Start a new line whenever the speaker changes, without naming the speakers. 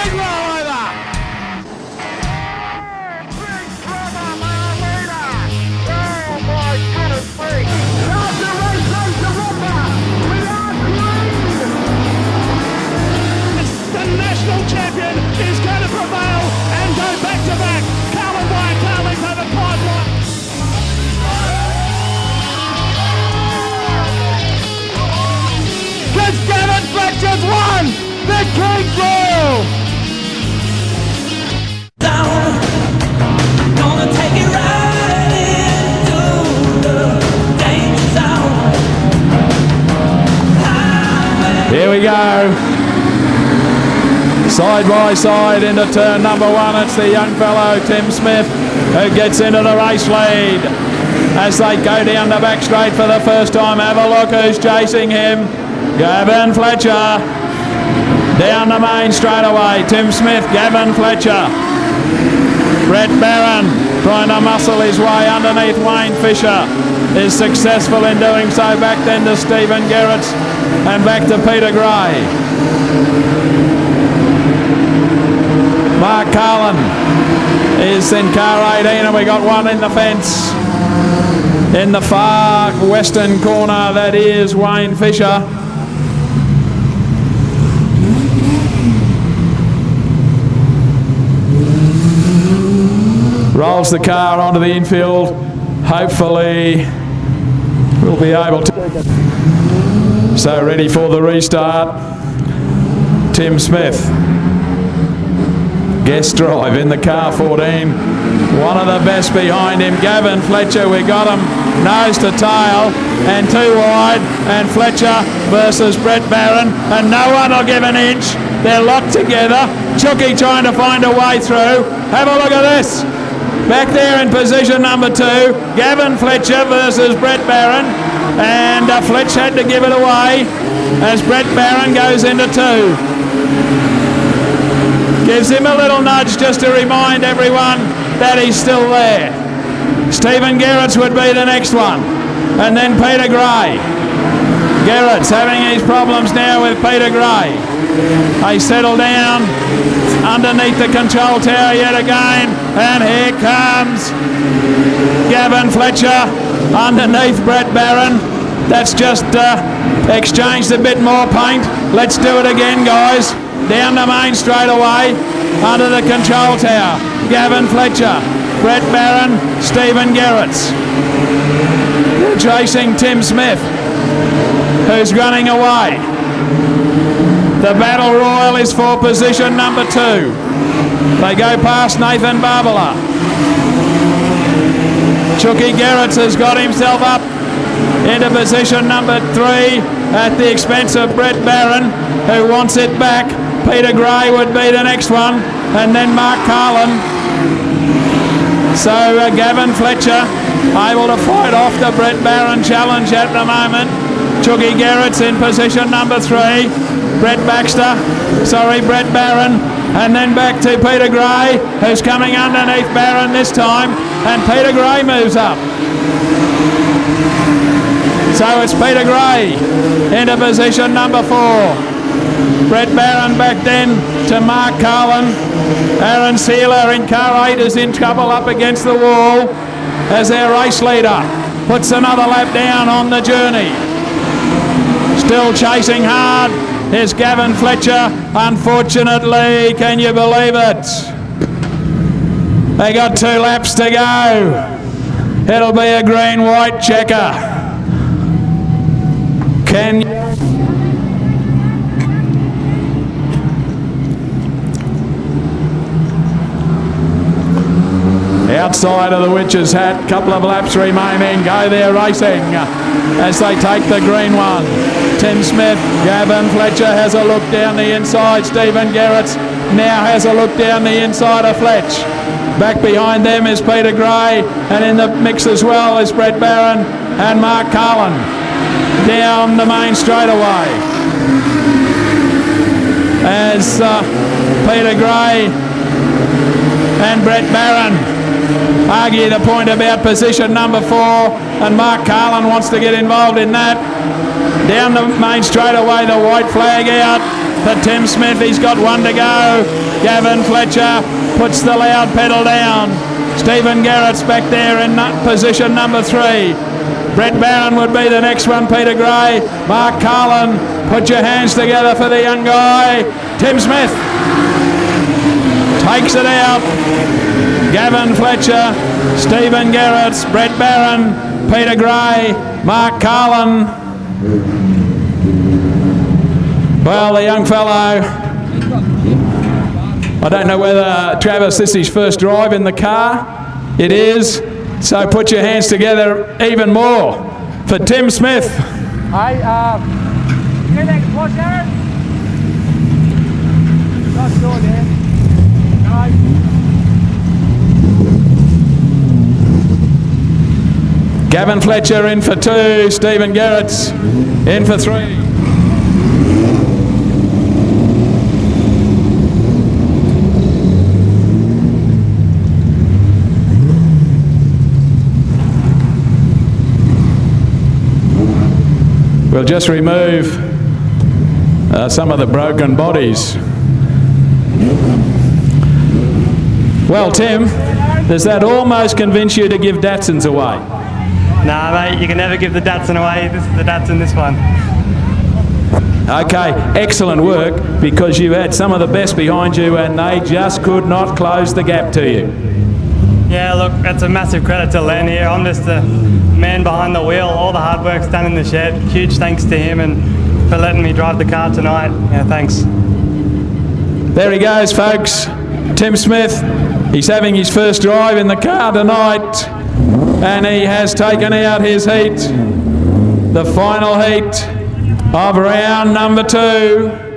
big rollover. The national champion is going to prevail and go back to back. Carlin by a car length over Pipeline. Because Gavin Fletcher's won the Kingaroy.
Gonna take it right into the danger zone.
Here we go. Side by side into turn number one. It's the young fellow Tim Smith who gets into the race lead. As they go down the back straight for the first time, have a look who's chasing him. Gavin Fletcher. Down the main straight away. Tim Smith, Gavin Fletcher. Brett Barron trying to muscle his way underneath Wayne Fisher. Is successful in doing so. Back then to Stephen Gerrits and back to Peter Gray. Mark Carlin is in car 18 and we got one in the fence. In the far western corner, that is Wayne Fisher. Rolls the car onto the infield. Hopefully we'll be able to. So ready for the restart. Tim Smith. Guest drive in the car 14. One of the best behind him. Gavin Fletcher, we got him nose to tail and too wide. And Fletcher versus Brett Barron. And no one will give an inch. They're locked together. Chucky trying to find a way through. Have a look at this. Back there in position number 2. Gavin Fletcher versus Brett Barron. And Fletch had to give it away as Brett Barron goes into 2. Gives him a little nudge just to remind everyone that he's still there. Stephen Gerrits would be the next one. And then Peter Gray. Gerrits having his problems now with Peter Gray. They settle down underneath the control tower yet again. And here comes Gavin Fletcher underneath Brett Barron. That's just exchanged a bit more paint. Let's do it again, guys. Down the main straight away, under the control tower. Gavin Fletcher, Brett Barron, Stephen Gerrits. Chasing Tim Smith, who's running away. The battle royal is for position number 2. They go past Nathan Barbala. Chucky Gerrits has got himself up into position number 3 at the expense of Brett Barron, who wants it back. Peter Gray would be the next one, and then Mark Carlin. So Gavin Fletcher able to fight off the Brett Barron challenge at the moment. Chucky Gerrits in position number 3. Brett Barron, and then back to Peter Gray, who's coming underneath Barron this time, and Peter Gray moves up. So it's Peter Gray into position number 4. Brett Barron back then to Mark Carlin. Aaron Sealer in car 8 is in trouble up against the wall as their race leader puts another lap down on the journey. Still chasing hard is Gavin Fletcher. Unfortunately, can you believe it? They got 2 laps to go. It'll be a green-white checker. Can you? Outside of the witch's hat, couple of laps remaining. Go there racing as they take the green one. Tim Smith, Gavin Fletcher has a look down the inside. Stephen Gerrits now has a look down the inside of Fletch. Back behind them is Peter Gray, and in the mix as well is Brett Barron and Mark Carlin. Down the main straightaway as Peter Gray and Brett Barron argue the point about position number 4, and Mark Carlin wants to get involved in that. Down the main straightaway, the white flag out, for Tim Smith. He's got one to go. Gavin Fletcher puts the loud pedal down. Stephen Garrett's back there in position number 3. Brett Barron would be the next one. Peter Gray, Mark Carlin, put your hands together for the young guy. Tim Smith takes it out. Gavin Fletcher, Stephen Garrett, Brett Barron, Peter Gray, Mark Carlin. Well, the young fellow, I don't know whether, Travis, this is his first drive in the car. It is. So put your hands together even more for Tim Smith.
Hey, get that watch, Aaron. Not sure there. No.
Gavin Fletcher in for 2, Stephen Garrett's in for 3. We'll just remove some of the broken bodies. Well, Tim, does that almost convince you to give Datsuns away?
Nah, mate, you can never give the Datsun away. This is the Datsun, this one.
Okay, excellent work, because you had some of the best behind you and they just could not close the gap to you.
Yeah, look, that's a massive credit to Len here. I'm just the man behind the wheel. All the hard work's done in the shed. Huge thanks to him and for letting me drive the car tonight. Yeah, thanks.
There he goes, folks. Tim Smith, he's having his first drive in the car tonight and he has taken out his heat. The final heat of round number 2.